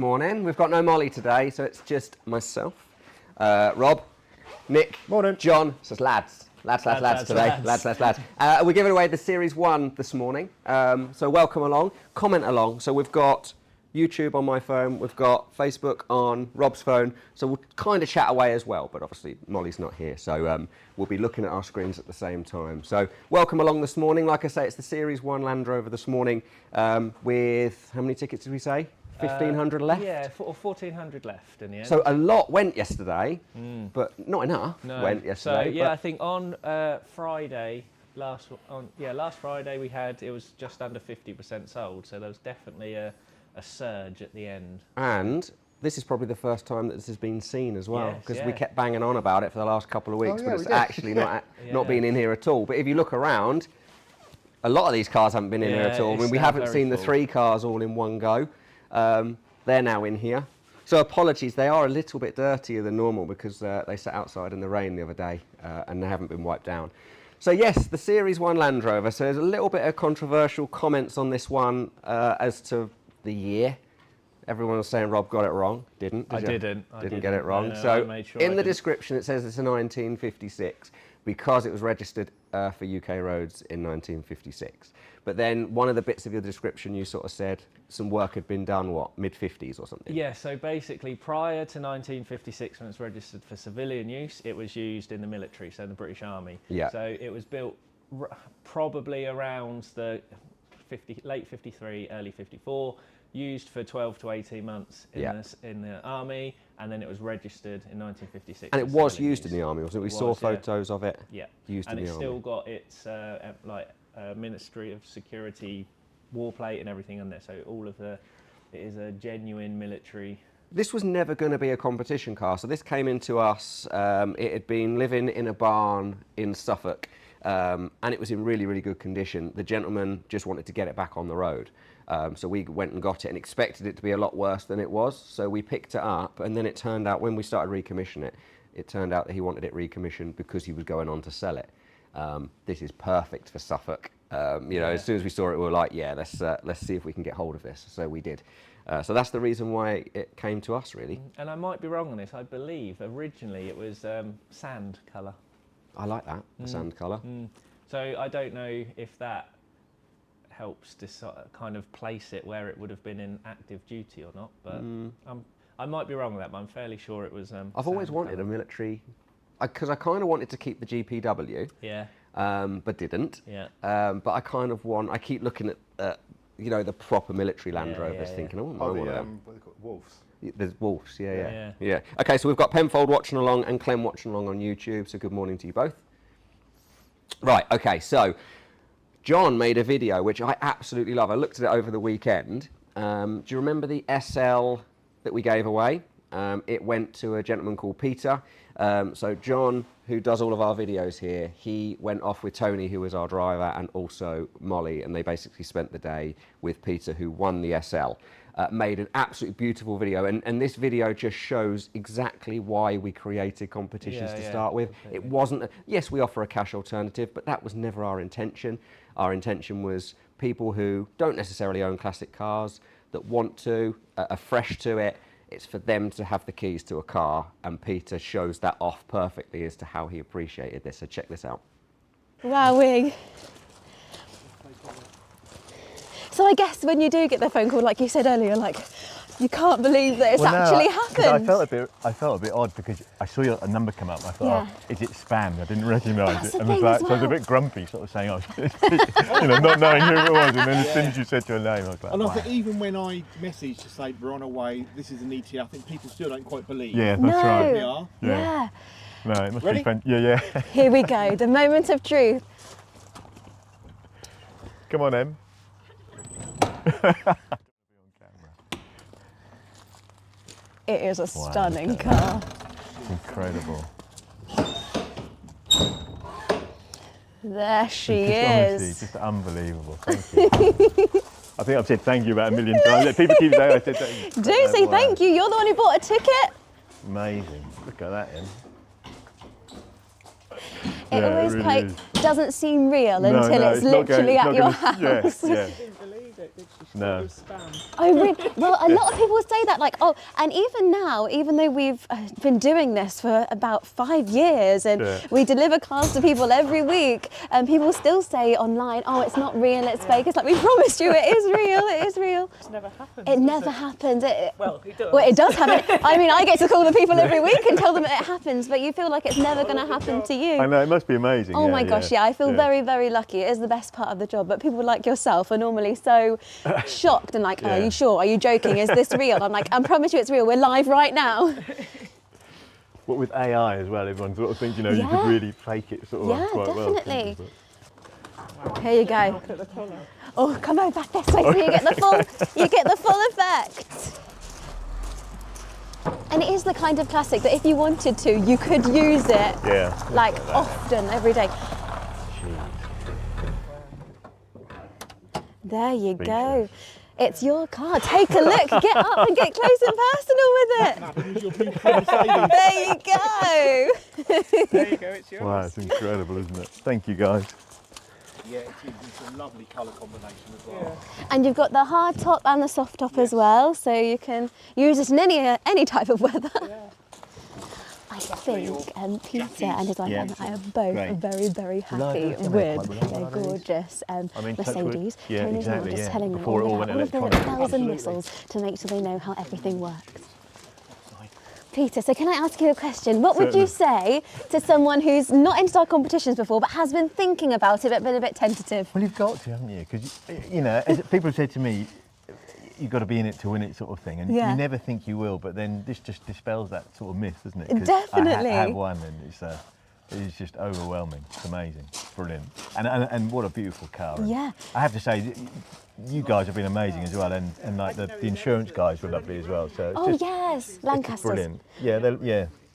morning. We've got no Molly today, so it's just myself, Rob, Nick, morning, John. So it's lads today. Lads. We're giving away the Series 1 this morning. So welcome along, comment along. So we've got YouTube on my phone, we've got Facebook on Rob's phone, so we'll kind of chat away as well, but obviously Molly's not here, so we'll be looking at our screens at the same time. So welcome along this morning. Like I say, it's the Series 1 Land Rover this morning with, how many tickets did we say? 1,500 left? Yeah, 1,400 left in the end. So a lot went yesterday, but not enough went yesterday. So yeah, I think on Friday, last Friday it was just under 50% sold, so there was definitely a surge at the end. And this is probably the first time that this has been seen as well, because Yes, we kept banging on about it for the last couple of weeks, but it's actually not been in here at all. But if you look around, a lot of these cars haven't been in here at all. I mean, we haven't seen the 3 cars all in one go. They're now in here. So apologies, they are a little bit dirtier than normal because they sat outside in the rain the other day and they haven't been wiped down. So yes, the Series 1 Land Rover. So there's a little bit of controversial comments on this one as to the year. Everyone was saying Rob got it wrong. Didn't get it wrong. No, so in the description it says it's a 1956 because it was registered for UK roads in 1956. But then one of the bits of your description you sort of said some work had been done, what, mid-50s or something? Yeah, so basically prior to 1956 when it's registered for civilian use, it was used in the military, so the British Army. Yeah. So it was built probably around the late 53, early 54, used for 12 to 18 months in the army, and then it was registered in 1956. And it was used in the army, wasn't it? We saw photos of it used in the army. And it's still got its Ministry of Security war plate and everything on there, so it is a genuine military. This was never going to be a competition car, so this came into us, it had been living in a barn in Suffolk, and it was in really, really good condition. The gentleman just wanted to get it back on the road. So we went and got it and expected it to be a lot worse than it was. So we picked it up, and then it turned out, when we started recommissioning it, it turned out that he wanted it recommissioned because he was going on to sell it. This is perfect for Suffolk. As soon as we saw it, we were like, yeah, let's see if we can get hold of this. So we did. So that's the reason why it came to us, really. And I might be wrong on this. I believe originally it was sand colour. I like that, the sand colour. So I don't know if that helps to kind of place it where it would have been in active duty or not, but I might be wrong on that, but I'm fairly sure it was I've always wanted a military, because I kind of wanted to keep the GPW, but didn't. But I kind of I keep looking at the proper military Land Rovers, thinking, I wouldn't mind one of them. what are they called? Wolves. There's Wolves, yeah. Okay, so we've got Penfold watching along and Clem watching along on YouTube, so good morning to you both. Right, okay, so John made a video which I absolutely love. I looked at it over the weekend. Do you remember the SL that we gave away? It went to a gentleman called Peter. So John, who does all of our videos here, he went off with Tony, who was our driver, and also Molly, and they basically spent the day with Peter, who won the SL. Made an absolutely beautiful video, and this video just shows exactly why we created competitions to start with. It wasn't, yes, we offer a cash alternative, but that was never our intention. Our intention was people who don't necessarily own classic cars, that want to, are fresh to it. It's for them to have the keys to a car, and Peter shows that off perfectly as to how he appreciated this. So check this out. Wowing. So I guess when you do get the phone call, like you said earlier, like you can't believe that it's actually happened. I felt a bit odd because I saw a number come up and I thought, oh, is it spam? I didn't recognise it. And so I was a bit grumpy, sort of saying, not knowing who it was. And then as soon as you said your name, I was like, and wow. I think even when I messaged to say we're on our way, this is an ETA, I think people still don't quite believe. Yeah, that's right. We are. Yeah. No, it must Ready? be fun. Yeah. Here we go, the moment of truth. Come on, Em. It is a stunning car. It's incredible. There she Honestly, is. just unbelievable. Thank you. I think I've said thank you about a million times. People keep saying I said thank you. Do say thank you. You're the one who bought a ticket. Amazing. Look at that, Em. It always doesn't seem real until it's literally at your house. Yeah. No. Oh, really? Well, a lot of people say that, like, oh, and even now, even though we've been doing this for about 5 years and we deliver cars to people every week, and people still say online, oh, it's not real, it's fake. It's like, we promised you it is real, it is real. It never happens. It never happens. Well, it does. Well, it does happen. I mean, I get to call the people every week and tell them it happens, but you feel like it's never going to happen to you. I know, it must be amazing. Oh my gosh, yeah, I feel very, very lucky. It is the best part of the job, but people like yourself are normally so shocked and like, are you sure? Are you joking? Is this real? I'm like, I promise you it's real. We're live right now. What with AI as well, everyone sort of thinks, you know, you could really fake it sort of quite definitely. well. Here you go. Look at the colour. Oh, come over back this way so you get the full effect. And it is the kind of classic that if you wanted to, you could use it like often, every day. There you go. It's your car. Take a look, get up and get close and personal with it. There you go. There you go, it's yours. Wow, it's incredible, isn't it? Thank you, guys. Yeah, it's a lovely colour combination as well. And you've got the hard top and the soft top as well, so you can use it in any type of weather. I think Peter and his wife Emma are both very, very happy with their gorgeous Mercedes. Tony's now just telling them all of the bells and whistles to make sure they know how everything works. Peter, so can I ask you a question? What would you say to someone who's not entered our competitions before but has been thinking about it but been a bit tentative? Well, you've got to, haven't you? Because, you know, as people have said to me, you've got to be in it to win it sort of thing, and you never think you will, but then this just dispels that sort of myth, doesn't it? 'Cause Definitely. I have won, and it's just overwhelming. It's amazing. It's brilliant. And what a beautiful car. And I have to say, you guys have been amazing as well, and like the insurance guys were lovely as well. So it's yes, Lancasters. Brilliant.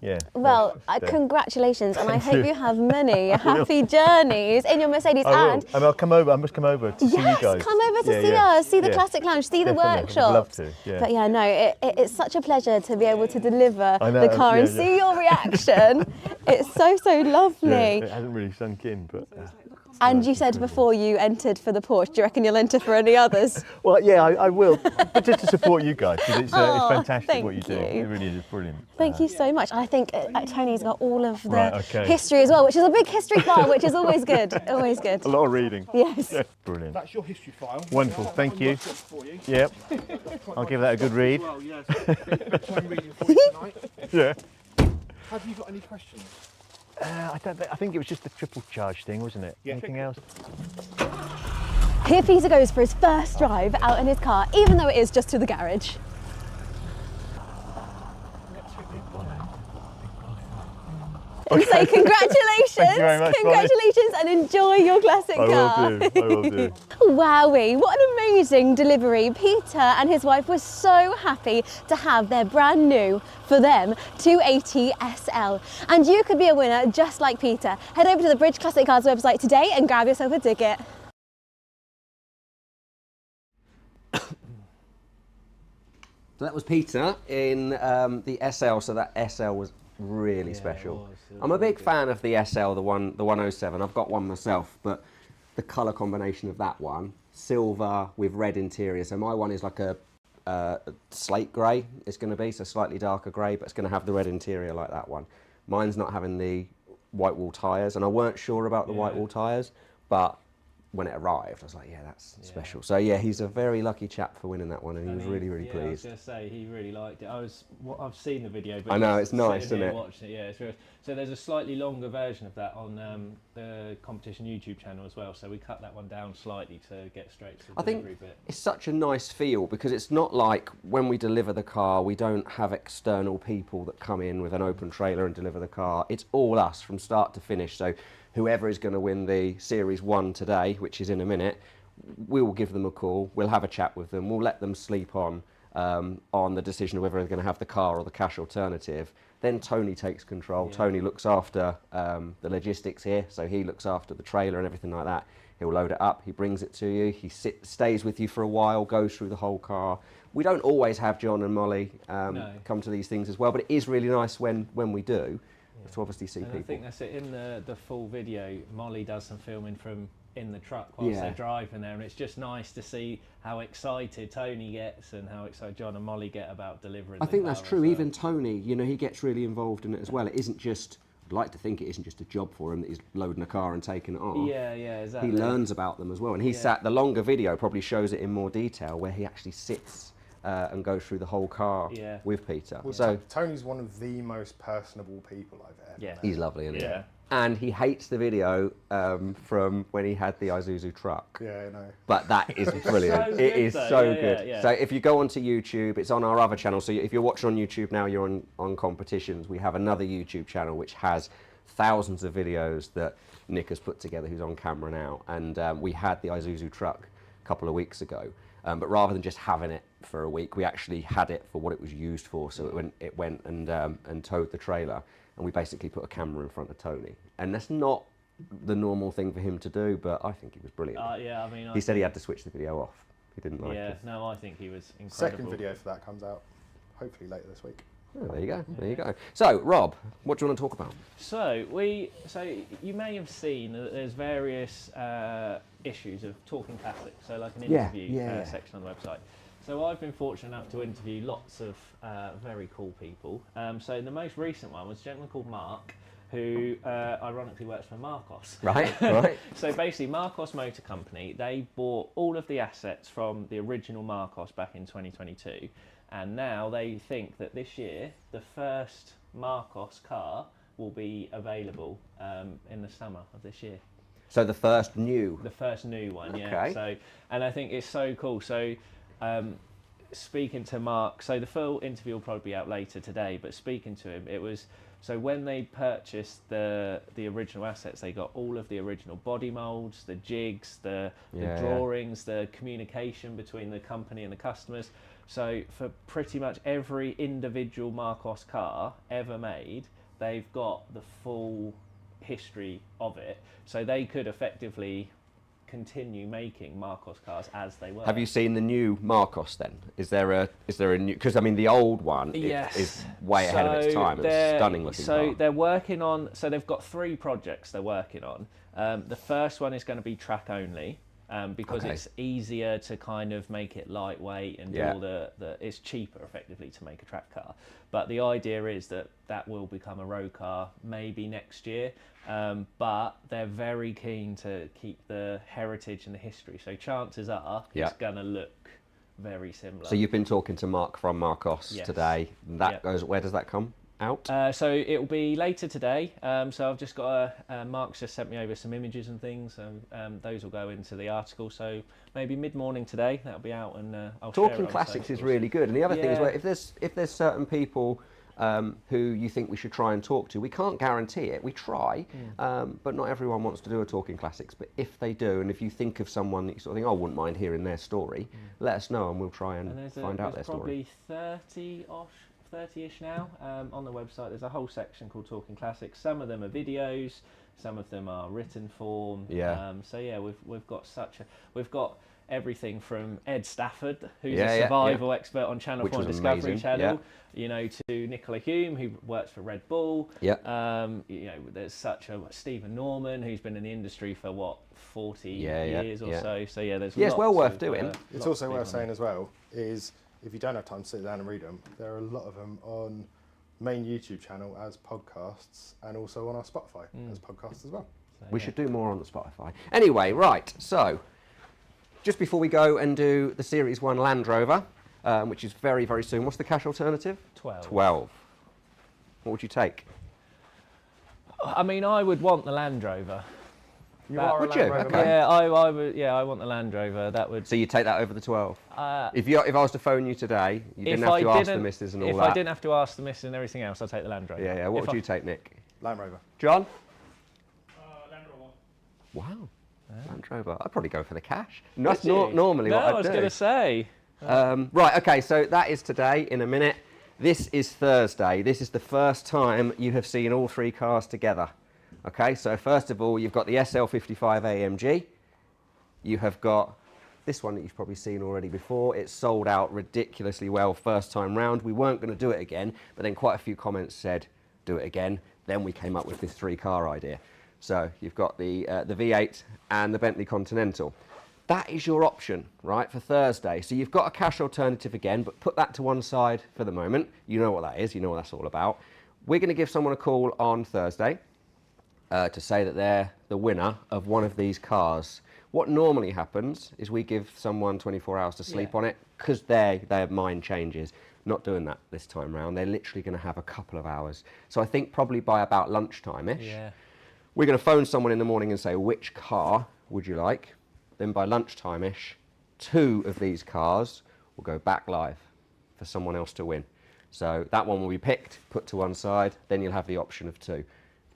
Yeah. Well, congratulations, and I hope you have many happy journeys in your Mercedes. And I'll come over. I must come over to see you guys. Come over to see us, see the Classic Lounge, see the workshop. I'd love to. Yeah. But yeah, no, it's such a pleasure to be able to deliver the car and see your reaction. It's so lovely. Yeah, it hasn't really sunk in, but. And you said before you entered for the Porsche. Do you reckon you'll enter for any others? Well, yeah, I will, but just to support you guys, because it's fantastic what you do. It really is brilliant. Thank you so much. I think Tony's got all of the history as well, which is a big history file, which is always good. Always good. A lot of reading. Yes. Yeah. Brilliant. That's your history file. Wonderful. Thank you. Yep. I'll give that a good read. Well, yes. Time reading for you tonight. Yeah. Have you got any questions? I think it was just the triple charge thing, wasn't it? Yeah. Anything else? Here Peter goes for his first drive out in his car, even though it is just to the garage. And say congratulations, Thank you very much, congratulations, and enjoy your classic car. I will do. Wowee, what an amazing delivery. Peter and his wife were so happy to have their brand new, for them, 280 SL. And you could be a winner just like Peter. Head over to the Bridge Classic Cars website today and grab yourself a ticket. So that was Peter in the SL, so that SL was really special. I'm a big fan of the SL, the 107. I've got one myself, but the colour combination of that one, silver with red interior. So my one is like a slate grey, it's going to be, so slightly darker grey, but it's going to have the red interior like that one. Mine's not having the white wall tyres, and I weren't sure about the white wall tyres, but when it arrived, I was like, yeah, that's special. So yeah, he's a very lucky chap for winning that one, and he was really pleased. I was going to say, he really liked it. I've seen the video, but I know, it's nice, isn't it? Watching it, yeah, it's really, so there's a slightly longer version of that on the competition YouTube channel as well. So we cut that one down slightly to get straight to the delivery bit. It's such a nice feel, because it's not like when we deliver the car, we don't have external people that come in with an open trailer and deliver the car. It's all us from start to finish. So whoever is going to win the Series 1 today, which is in a minute, we will give them a call, we'll have a chat with them, we'll let them sleep on the decision of whether they're going to have the car or the cash alternative. Then Tony takes control. Yeah. Tony looks after the logistics here, so he looks after the trailer and everything like that. He'll load it up, he brings it to you, he stays with you for a while, goes through the whole car. We don't always have John and Molly come to these things as well, but it is really nice when we do. To obviously see people. I think that's it. In the full video, Molly does some filming from in the truck whilst they're driving there, and it's just nice to see how excited Tony gets and how excited John and Molly get about delivering. I think that's true. Even Tony, you know, he gets really involved in it as well. It isn't just, I'd like to think it isn't just a job for him that he's loading a car and taking it off. Yeah, exactly. He learns about them as well, and he sat. The longer video probably shows it in more detail, where he actually sits and goes through the whole car with Peter. Well, so Tony's one of the most personable people I've ever met. He's lovely, isn't he? Yeah. And he hates the video from when he had the Isuzu truck. Yeah, I know. But that is brilliant. It is so good. So if you go onto YouTube, it's on our other channel. So if you're watching on YouTube now, you're on competitions. We have another YouTube channel which has thousands of videos that Nick has put together, who's on camera now. And we had the Isuzu truck a couple of weeks ago. But rather than just having it for a week, we actually had it for what it was used for. So it went and towed the trailer. And we basically put a camera in front of Tony. And that's not the normal thing for him to do, but I think he was brilliant. Yeah, I mean, he said he had to switch the video off. He didn't like it. Yeah, no, I think he was incredible. Second video for that comes out hopefully later this week. Oh, there you go. There you go. So, Rob, what do you want to talk about? So you may have seen that there's various issues of Talking Classics, so like an interview section on the website. So I've been fortunate enough to interview lots of very cool people. So the most recent one was a gentleman called Mark, who ironically works for Marcos. Right, right. So basically, Marcos Motor Company, they bought all of the assets from the original Marcos back in 2022, and now they think that this year the first Marcos car will be available in the summer of this year. So the first new one, yeah. So, and I think it's so cool. So speaking to Mark, so the full interview will probably be out later today, but speaking to him, it was, so when they purchased the original assets, they got all of the original body molds, the jigs, the drawings, the communication between the company and the customers. So for pretty much every individual Marcos car ever made, they've got the full history of it. So they could effectively continue making Marcos cars as they were. Have you seen the new Marcos then? Is there a new, because I mean the old one is way ahead of its time. It's stunning looking car. They're working on, so they've got 3 projects they're working on. The first one is going to be track only. Because it's easier to kind of make it lightweight and do all it's cheaper effectively to make a track car. But the idea is that will become a road car maybe next year. But they're very keen to keep the heritage and the history. So chances are it's going to look very similar. So you've been talking to Mark from Marcos today. That goes, where does that come out? So it will be later today. So I've just got Mark's just sent me over some images and things. Those will go into the article. So maybe mid-morning today that'll be out, and I'll share it on Talking Classics is really good. And the other thing is, where if there's certain people who you think we should try and talk to, we can't guarantee it. We try, but not everyone wants to do a Talking Classics. But if they do, and if you think of someone that you sort of think, oh, I wouldn't mind hearing their story, let us know and we'll try and find out their story. There's probably 30-ish now on the website. There's a whole section called Talking Classics. Some of them are videos, some of them are written form. So yeah, we've got everything from Ed Stafford, who's a survival expert on Channel 4 Discovery Channel, you know, to Nicola Hume, who works for Red Bull. You know, there's Stephen Norman, who's been in the industry for 40 years or so. So yeah, there's it's well worth doing. It's also worth saying as well is, if you don't have time to sit down and read them, there are a lot of them on main YouTube channel as podcasts, and also on our Spotify as podcasts as well. So, we should do more on the Spotify. Anyway, right, so just before we go and do the Series 1 Land Rover, which is very, very soon, what's the cash alternative? 12. What would you take? I mean, I would want the Land Rover. Would you? Okay. Yeah, I would. Yeah, I want the Land Rover. That would. So you take that over the 12? If I was to phone you today, you didn't have to ask the missus and all that. If I didn't have to ask the missus and everything else, I'd take the Land Rover. Yeah. What would you take, Nick? Land Rover. John? Land Rover. Wow. Land Rover. I'd probably go for the cash. That's not normally what I'd do. I was going to say. Right, okay, so that is today in a minute. This is Thursday. This is the first time you have seen all 3 cars together. Okay, so first of all, you've got the SL55 AMG. You have got this one that you've probably seen already before. It's sold out ridiculously well first time round. We weren't going to do it again, but then quite a few comments said, do it again. Then we came up with this 3-car idea. So you've got the V8 and the Bentley Continental. That is your option, right, for Thursday. So you've got a cash alternative again, but put that to one side for the moment. You know what that is, you know what that's all about. We're going to give someone a call on Thursday to say that they're the winner of one of these cars. What normally happens is we give someone 24 hours to sleep on it because their mind changes. Not doing that this time round. They're literally going to have a couple of hours. So I think probably by about lunchtime-ish, we're going to phone someone in the morning and say, which car would you like? Then by lunchtime-ish, 2 of these cars will go back live for someone else to win. So that one will be picked, put to one side, then you'll have the option of 2.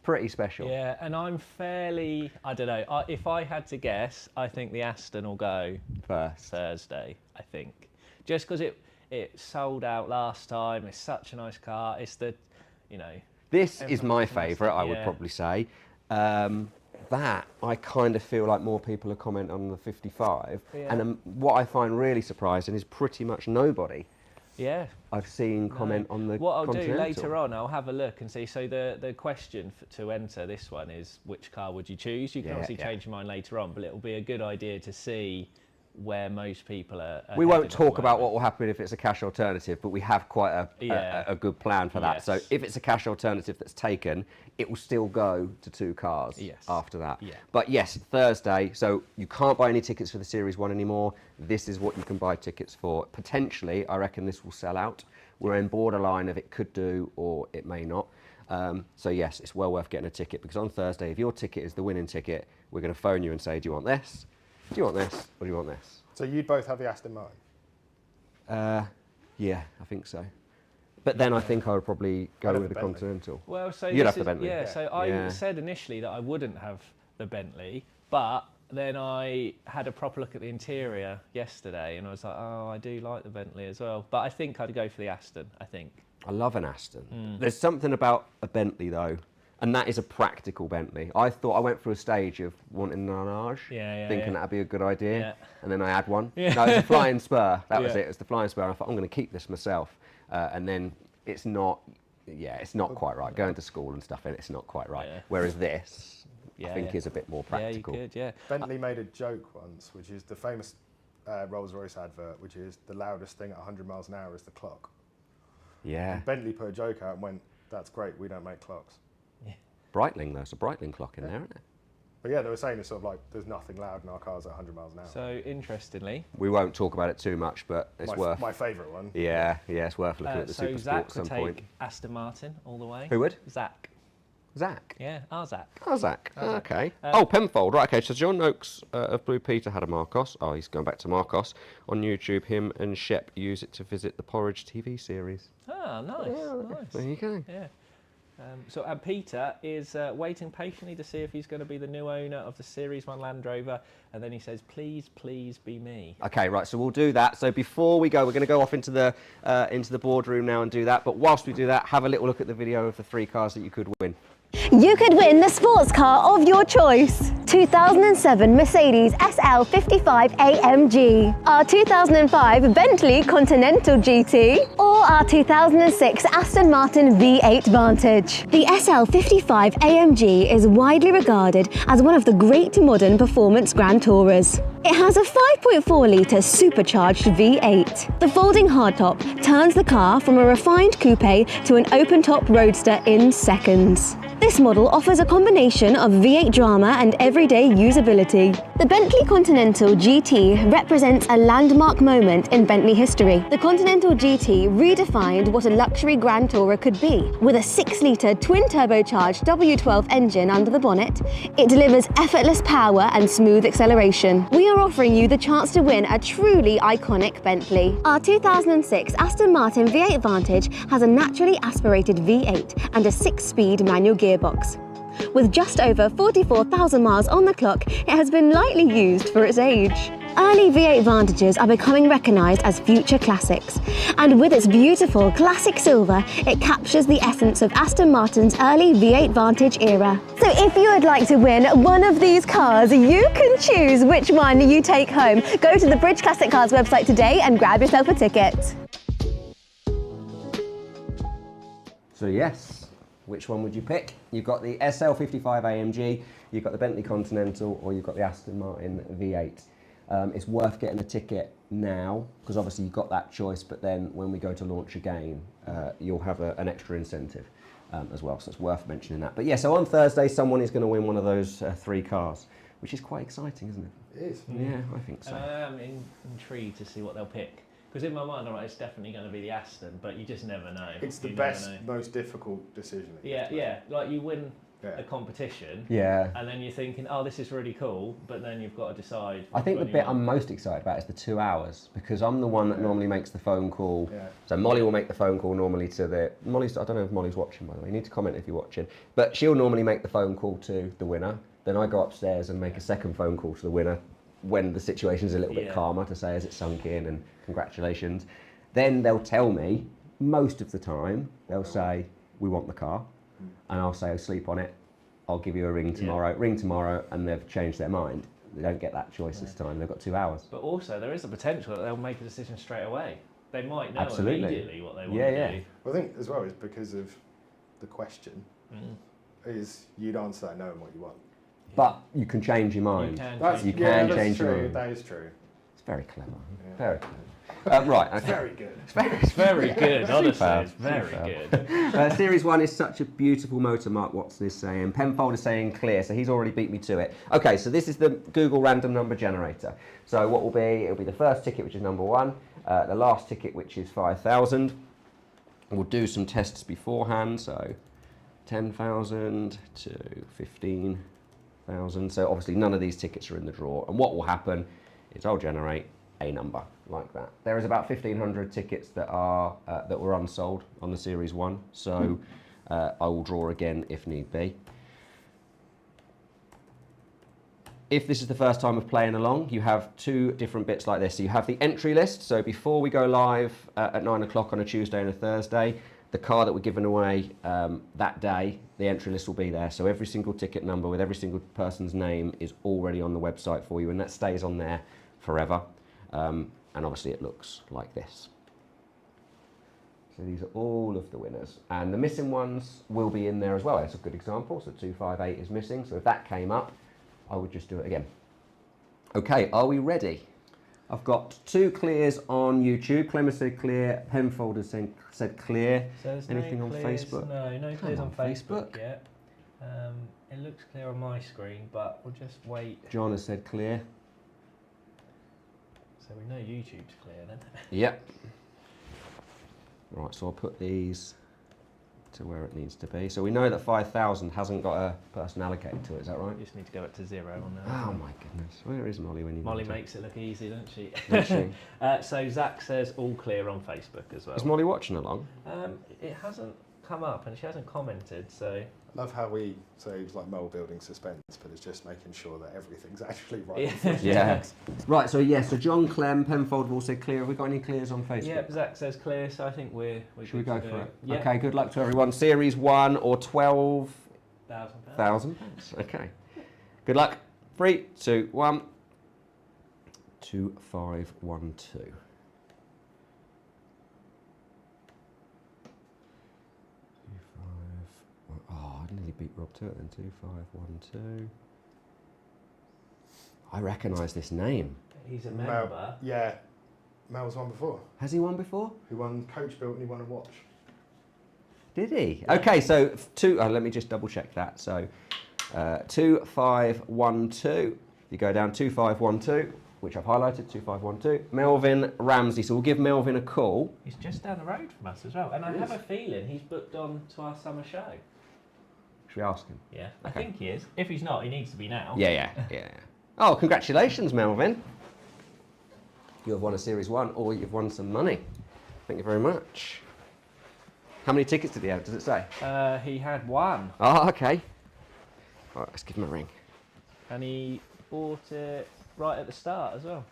Pretty special. Yeah, and I'm fairly, I don't know, if I had to guess, I think the Aston will go first Thursday, I think. Just because it sold out last time, it's such a nice car, it's the, you know. This is my favourite, I would probably say. That, I kind of feel like more people are commenting on the 55. And what I find really surprising is pretty much nobody. Yeah, I've seen comment on the What I'll do Continental. later on, I'll have a look and see. So the question to enter this one is, which car would you choose? You can obviously change your mind later on, but it'll be a good idea to see where most people are. We won't talk about what will happen if it's a cash alternative, but we have quite a good plan for that. So if it's a cash alternative that's taken, it will still go to 2 cars after that. But yes, Thursday, so you can't buy any tickets for the Series 1 anymore. This is what you can buy tickets for. Potentially, I reckon this will sell out. We're in borderline of it could do or it may not. So yes, it's well worth getting a ticket, because on Thursday, if your ticket is the winning ticket, we're going to phone you and say, do you want this? Do you want this, or do you want this? So you'd both have the Aston Martin? Yeah, I think so. But then I think I would probably go with the Continental. Well, so you'd have the Bentley. Yeah, so I said initially that I wouldn't have the Bentley, but then I had a proper look at the interior yesterday, and I was like, oh, I do like the Bentley as well. But I think I'd go for the Aston, I think. I love an Aston. There's something about a Bentley, though, and that is a practical Bentley. I went through a stage of wanting an Arnage, thinking that'd be a good idea, and then I had one. No, it was a Flying Spur. That was it. It was the Flying Spur. And I thought, I'm going to keep this myself, and then it's not. Yeah, it's not quite right. Going to school and stuff, and it's not quite right. Whereas this, I think, is a bit more practical. Yeah, you could. Bentley made a joke once, which is the famous Rolls-Royce advert, which is the loudest thing at 100 miles an hour is the clock. Yeah. And Bentley put a joke out and went, "That's great. We don't make clocks." Breitling, there's a Breitling clock in there, isn't there? But yeah, they were saying it's sort of like there's nothing loud in our cars at 100 miles an hour. So interestingly, we won't talk about it too much, but it's worth. My favourite one. Yeah, it's worth looking at the Super Sport at some point. Take Aston Martin all the way. Who would? Zach. Zach? Yeah, our Zach. Oh, Zach. Okay. Penfold. Right, okay. So John Noakes of Blue Peter had a Marcos. Oh, he's going back to Marcos. On YouTube, him and Shep use it to visit the Porridge TV series. Ah, nice. Nice. There you go. Yeah. So Peter is waiting patiently to see if he's going to be the new owner of the Series 1 Land Rover, and then he says, please, please be me. Okay, right, so we'll do that. So before we go, we're going to go off into the boardroom now and do that, but whilst we do that, have a little look at the video of the 3 cars that you could win. You could win the sports car of your choice. 2007 Mercedes SL55 AMG, our 2005 Bentley Continental GT, or our 2006 Aston Martin V8 Vantage. The SL55 AMG is widely regarded as one of the great modern performance Grand Tourers. It has a 5.4-litre supercharged V8. The folding hardtop turns the car from a refined coupe to an open-top roadster in seconds. This model offers a combination of V8 drama and everyday usability. The Bentley Continental GT represents a landmark moment in Bentley history. The Continental GT redefined what a luxury Grand Tourer could be. With a 6-litre twin-turbocharged W12 engine under the bonnet, it delivers effortless power and smooth acceleration. We are offering you the chance to win a truly iconic Bentley. Our 2006 Aston Martin V8 Vantage has a naturally aspirated V8 and a 6-speed manual gearbox. With just over 44,000 miles on the clock, it has been lightly used for its age. Early V8 Vantages are becoming recognised as future classics, and with its beautiful classic silver, it captures the essence of Aston Martin's early V8 Vantage era. So if you would like to win one of these cars, you can choose which one you take home. Go to the Bridge Classic Cars website today and grab yourself a ticket. So yes, which one would you pick? You've got the SL55 AMG, you've got the Bentley Continental, or you've got the Aston Martin V8. It's worth getting a ticket now, because obviously you've got that choice, but then when we go to launch again, you'll have an extra incentive as well, so it's worth mentioning that. But yeah, so on Thursday, someone is going to win one of those 3 cars, which is quite exciting, isn't it? It is. Yeah, I think so. I am intrigued to see what they'll pick. Because in my mind, all right, it's definitely going to be the Aston, but you just never know. It's the best, most difficult decision. Yeah. Like you win a competition, and then you're thinking, oh, this is really cool, but then you've got to decide. I think the bit I'm most excited about is the 2 hours, because I'm the one that normally makes the phone call. So Molly will make the phone call normally to the... Molly's, I don't know if Molly's watching, by the way. You need to comment if you're watching. But she'll normally make the phone call to the winner. Then I go upstairs and make a second phone call to the winner when the situation's a little bit calmer, to say, has it sunk in, and congratulations. Then they'll tell me, most of the time, they'll say, we want the car. And I'll say, oh, sleep on it. I'll give you a ring tomorrow. Ring tomorrow, and they've changed their mind. They don't get that choice this time. They've got 2 hours. But also, there is a potential that they'll make a decision straight away. They might know immediately what they want to do. Well, I think as well is because of the question is you'd answer that knowing what you want. But you can change your mind. You can change your mind. That is true. It's very clever. Very clever. Right. Okay. Very good. It's very good, honestly. It's very good. Series 1 is such a beautiful motor, Mark Watson is saying. Penfold is saying clear, so he's already beat me to it. Okay, so this is the Google random number generator. So what will be, it'll be the first ticket, which is number 1, the last ticket, which is 5,000. We'll do some tests beforehand, so 10,000 to 15,000. So obviously none of these tickets are in the draw. And what will happen is I'll generate a number like that. There is about 1,500 tickets that are that were unsold on the Series 1. So I will draw again if need be. If this is the first time of playing along, you have 2 different bits like this. So you have the entry list. So before we go live at 9 o'clock on a Tuesday and a Thursday, the car that we're giving away that day, the entry list will be there. So every single ticket number with every single person's name is already on the website for you, and that stays on there forever. And obviously it looks like this. So these are all of the winners. And the missing ones will be in there as well. That's a good example. So 258 is missing. So if that came up, I would just do it again. Okay, are we ready? I've got 2 clears on YouTube. Clem has said clear. Penfold has said clear. So anything no on clears, Facebook? No clears on Facebook yet. It looks clear on my screen, but we'll just wait. John has said clear. So we know YouTube's clear then. Yep. Right, so I'll put these to where it needs to be. So we know that 5,000 hasn't got a person allocated to it, is that right? You just need to go up to 0 on there. Oh my goodness, where is Molly when you Molly makes it look easy, doesn't she? Does she? So Zach says all clear on Facebook as well. Is Molly watching along? It hasn't come up and she hasn't commented, so... Love how we say it's like Mole building suspense, but it's just making sure that everything's actually right. Yeah. Right, so yes, so John, Clem, Penfold have all said clear. Have we got any clears on Facebook? Yep, Zach says clear, so I think we're Should we go for it? Yep. Okay, good luck to everyone. Series 1 or 12,000 £1,000. Okay. Good luck. 3, 2, 1. 2, 5, 1, 2. I nearly beat Rob to it then. 2, 5, 1, 2. I recognise this name. He's a member. Mel, yeah. Mel's won before. Has he won before? He won Coach Built and he won a watch. Did he? Okay, so 2. Let me just double check that. So 2, 5, 1, 2. You go down 2, 5, 1, 2, which I've highlighted. 2, 5, 1, 2. Melvin Ramsey. So we'll give Melvin a call. He's just down the road from us as well, and I have a feeling he's booked on to our summer show. Should we ask him? Yeah, I think he is. If he's not, he needs to be now. Yeah. Oh, congratulations, Melvin. You have won a Series 1 or you've won some money. Thank you very much. How many tickets did he have? Does it say? He had 1. Oh, okay. All right, let's give him a ring. And he bought it right at the start as well.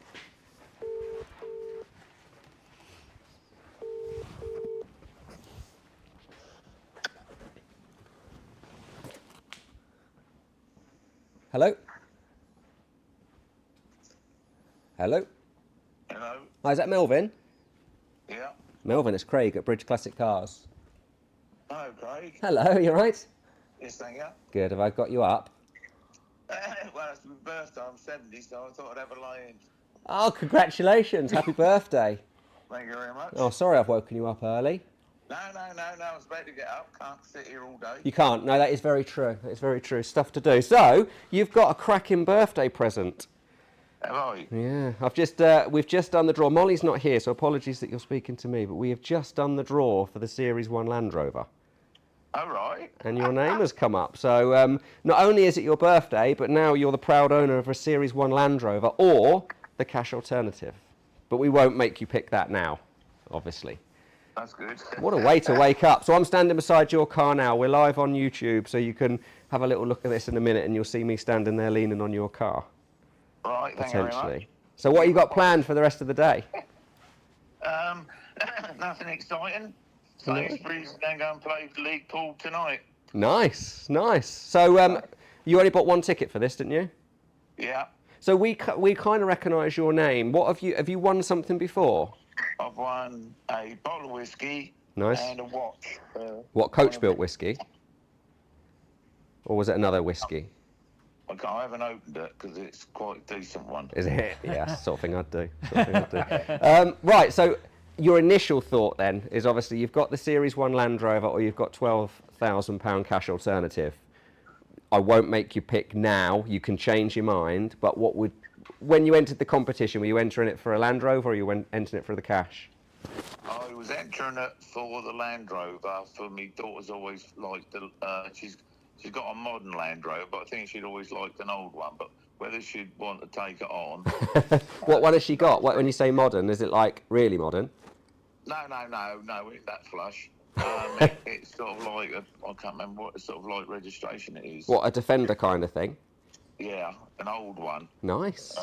Hello? Hello? Hello? Hi, is that Melvin? Yeah. Melvin, it's Craig at Bridge Classic Cars. Oh, Craig. Hello, you right? Yes, thank you. Good. Have I got you up? Well, it's my birthday. I'm 70, so I thought I'd have a lie-in. Oh, congratulations. Happy birthday. Thank you very much. Oh, sorry I've woken you up early. No. I was about to get up. Can't sit here all day. You can't. No, that is very true. It's very true. Stuff to do. So, you've got a cracking birthday present. Have I? Yeah. We've just done the draw. Molly's not here, so apologies that you're speaking to me, but we have just done the draw for the Series 1 Land Rover. All right. And your name has come up. So, not only is it your birthday, but now you're the proud owner of a Series 1 Land Rover or the cash alternative. But we won't make you pick that now, obviously. That's good. What a way to wake up. So I'm standing beside your car now. We're live on YouTube, so you can have a little look at this in a minute and you'll see me standing there leaning on your car. Right, thank you very much. So what you got planned for the rest of the day? Nothing exciting. Sainsbury's, then go and play league pool tonight. Nice. So you only bought one ticket for this, didn't you? Yeah. So we kind of recognise your name. What have you won something before? I've won a bottle of whiskey. Nice. And a watch. What, Coach-built whiskey? Or was it another whiskey? I haven't opened it because it's quite a decent one. Is it? Yeah, that's the sort of thing I'd do. Right, so your initial thought then is obviously you've got the Series 1 Land Rover or you've got £12,000 cash alternative. I won't make you pick now. You can change your mind. But when you entered the competition, were you entering it for a Land Rover or you went entering it for the cash? I was entering it for the Land Rover. For my daughter's always liked the. She's got a modern Land Rover, but I think she'd always liked an old one. But whether she'd want to take it on. What one has she got? When you say modern, is it like really modern? No, it's that flush. It's sort of like I can't remember what sort of like registration it is. What, a Defender kind of thing? Yeah, an old one. Nice.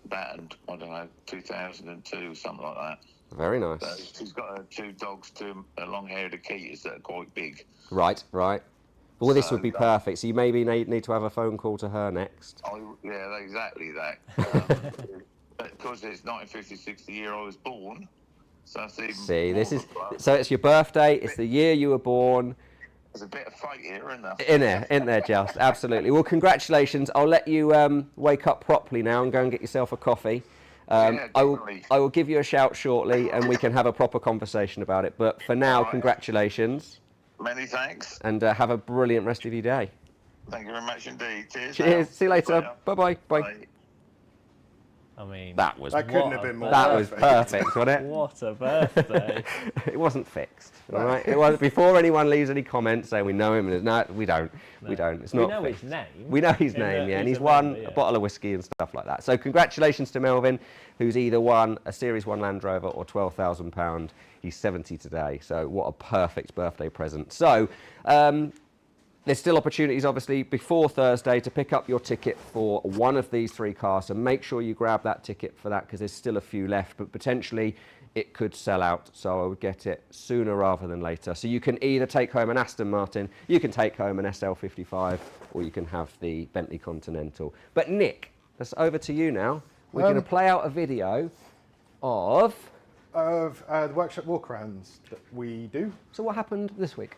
That, I don't know, 2002, something like that. Very nice. So she's got two dogs, two long-haired Akitas that are quite big. Right. Well, this would be perfect. So you maybe need to have a phone call to her next. Yeah, exactly that. Because it's 1956, the year I was born. So that's even so it's your birthday. It's the year you were born. There's a bit of fate here, isn't there? In there, just absolutely. Well, congratulations. I'll let you wake up properly now and go and get yourself a coffee. Yeah, I will give you a shout shortly and we can have a proper conversation about it. But for now, congratulations. Many thanks. And have a brilliant rest of your day. Thank you very much indeed. Cheers. Now. See you later. Bye-bye. Bye. I mean, that couldn't have been more. That was perfect, wasn't it? What a birthday! It wasn't fixed, all right? It was before anyone leaves any comments saying we know him. And no, we don't. We don't. It's not. We know his name. We know his name, and he's won a bottle of whiskey and stuff like that. So congratulations to Melvin, who's either won a Series 1 Land Rover or £12,000. He's 70 today. So what a perfect birthday present. So. There's still opportunities, obviously, before Thursday to pick up your ticket for one of these three cars. So make sure you grab that ticket for that because there's still a few left, but potentially it could sell out. So I would get it sooner rather than later. So you can either take home an Aston Martin, you can take home an SL55, or you can have the Bentley Continental. But Nick, that's over to you now. We're going to play out a video of the workshop walkarounds that we do. So what happened this week?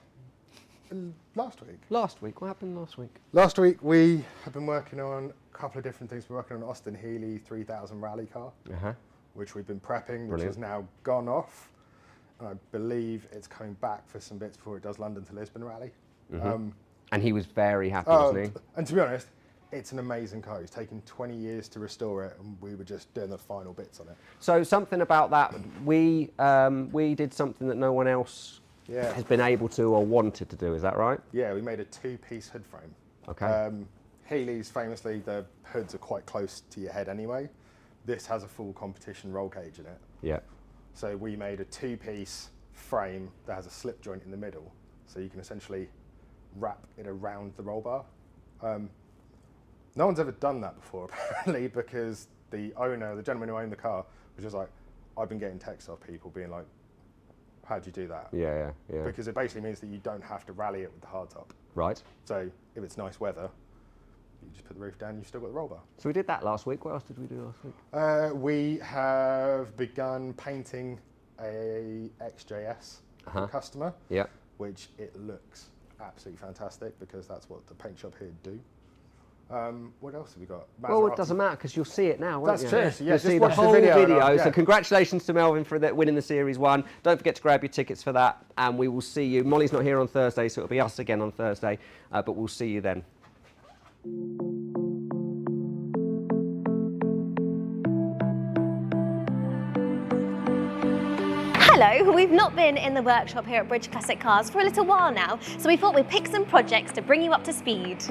Last week. What happened last week? Last week we have been working on a couple of different things. We're working on an Austin Healey 3000 rally car, which we've been prepping, which has now gone off. And I believe it's coming back for some bits before it does London to Lisbon rally. And he was very happy, wasn't he? And to be honest, it's an amazing car. It's taken 20 years to restore it, and we were just doing the final bits on it. So something about that, we did something that no one else has been able to or wanted to do, is that right? Yeah, we made a two-piece hood frame. Okay. Healey's, famously, the hoods are quite close to your head anyway. This has a full competition roll cage in it. Yeah. So we made a two-piece frame that has a slip joint in the middle, so you can essentially wrap it around the roll bar. No one's ever done that before, apparently, because the gentleman who owned the car, was just like, I've been getting texts off people being like, how'd you do that? Yeah. Because it basically means that you don't have to rally it with the hardtop. Right. So if it's nice weather, you just put the roof down, you've still got the roll bar. So we did that last week. What else did we do last week? We have begun painting a XJS customer. Yeah. which it looks absolutely fantastic because that's what the paint shop here do. What else have we got? Well, it doesn't matter because you'll see it now, won't That's you? true. Yeah, So, you'll see the watch whole video. video. So congratulations to Melvin for winning the Series 1. Don't forget to grab your tickets for that, and we will see you. Molly's not here on Thursday, so it'll be us again on Thursday, but we'll see you then. Hello, we've not been in the workshop here at Bridge Classic Cars for a little while now, so we thought we'd pick some projects to bring you up to speed.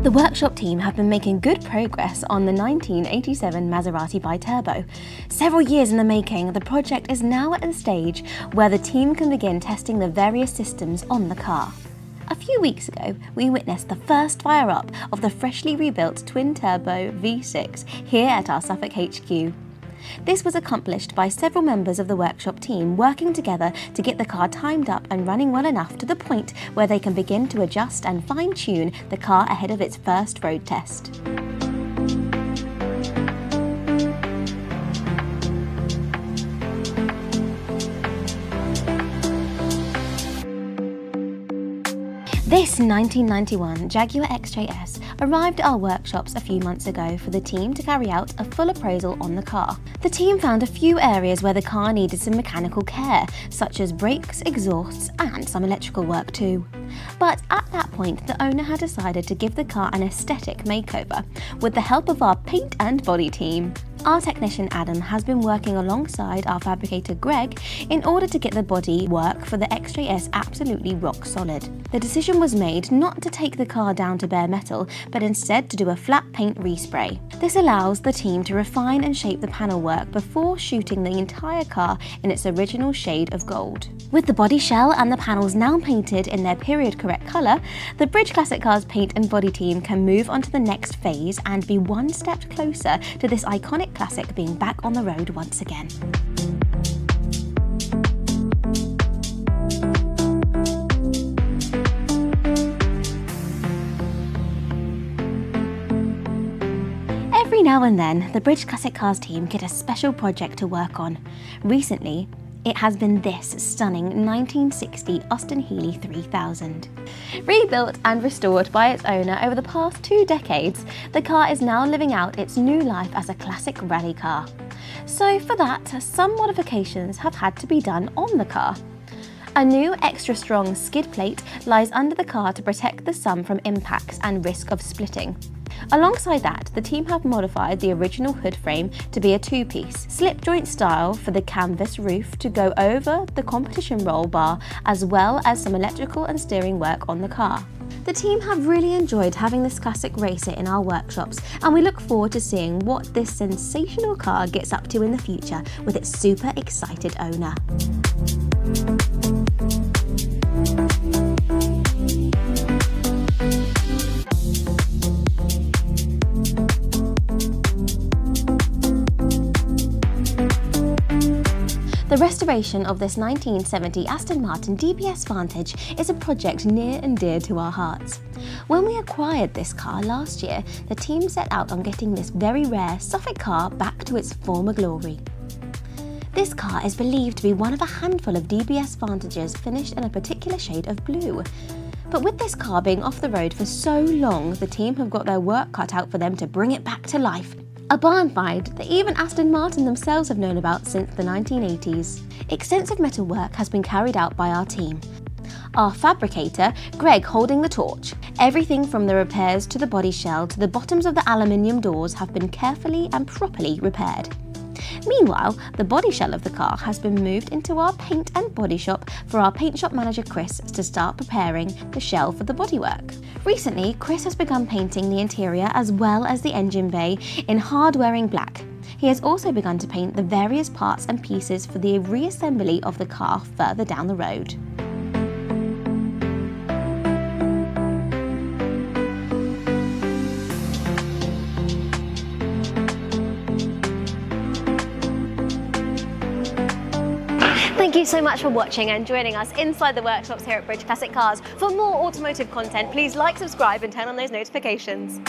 The workshop team have been making good progress on the 1987 Maserati Biturbo. Several years in the making, the project is now at the stage where the team can begin testing the various systems on the car. A few weeks ago, we witnessed the first fire-up of the freshly rebuilt twin-turbo V6 here at our Suffolk HQ. This was accomplished by several members of the workshop team working together to get the car timed up and running well enough to the point where they can begin to adjust and fine-tune the car ahead of its first road test. This 1991 Jaguar XJS arrived at our workshops a few months ago for the team to carry out a full appraisal on the car. The team found a few areas where the car needed some mechanical care, such as brakes, exhausts, and some electrical work too. But at that point, the owner had decided to give the car an aesthetic makeover with the help of our paint and body team. Our technician Adam has been working alongside our fabricator Greg in order to get the body work for the XJS absolutely rock solid. The decision was made not to take the car down to bare metal, but instead to do a flat paint respray. This allows the team to refine and shape the panel work before shooting the entire car in its original shade of gold. With the body shell and the panels now painted in their period correct colour, the Bridge Classic Cars paint and body team can move on to the next phase and be one step closer to this iconic classic being back on the road once again. Every now and then, the Bridge Classic Cars team get a special project to work on. Recently, it has been this stunning 1960 Austin Healey 3000. Rebuilt and restored by its owner over the past 2 decades, the car is now living out its new life as a classic rally car. So for that, some modifications have had to be done on the car. A new extra strong skid plate lies under the car to protect the sum from impacts and risk of splitting. Alongside that, the team have modified the original hood frame to be a 2-piece, slip joint style for the canvas roof to go over the competition roll bar, as well as some electrical and steering work on the car. The team have really enjoyed having this classic racer in our workshops, and we look forward to seeing what this sensational car gets up to in the future with its super excited owner. The restoration of this 1970 Aston Martin DBS Vantage is a project near and dear to our hearts. When we acquired this car last year, the team set out on getting this very rare Suffolk car back to its former glory. This car is believed to be one of a handful of DBS Vantages finished in a particular shade of blue. But with this car being off the road for so long, the team have got their work cut out for them to bring it back to life. A barn find that even Aston Martin themselves have known about since the 1980s. Extensive metal work has been carried out by our team. Our fabricator, Greg, holding the torch. Everything from the repairs to the body shell to the bottoms of the aluminium doors have been carefully and properly repaired. Meanwhile, the body shell of the car has been moved into our paint and body shop for our paint shop manager Chris to start preparing the shell for the bodywork. Recently, Chris has begun painting the interior as well as the engine bay in hard-wearing black. He has also begun to paint the various parts and pieces for the reassembly of the car further down the road. Thank you so much for watching and joining us inside the workshops here at Bridge Classic Cars. For more automotive content, please like, subscribe and turn on those notifications.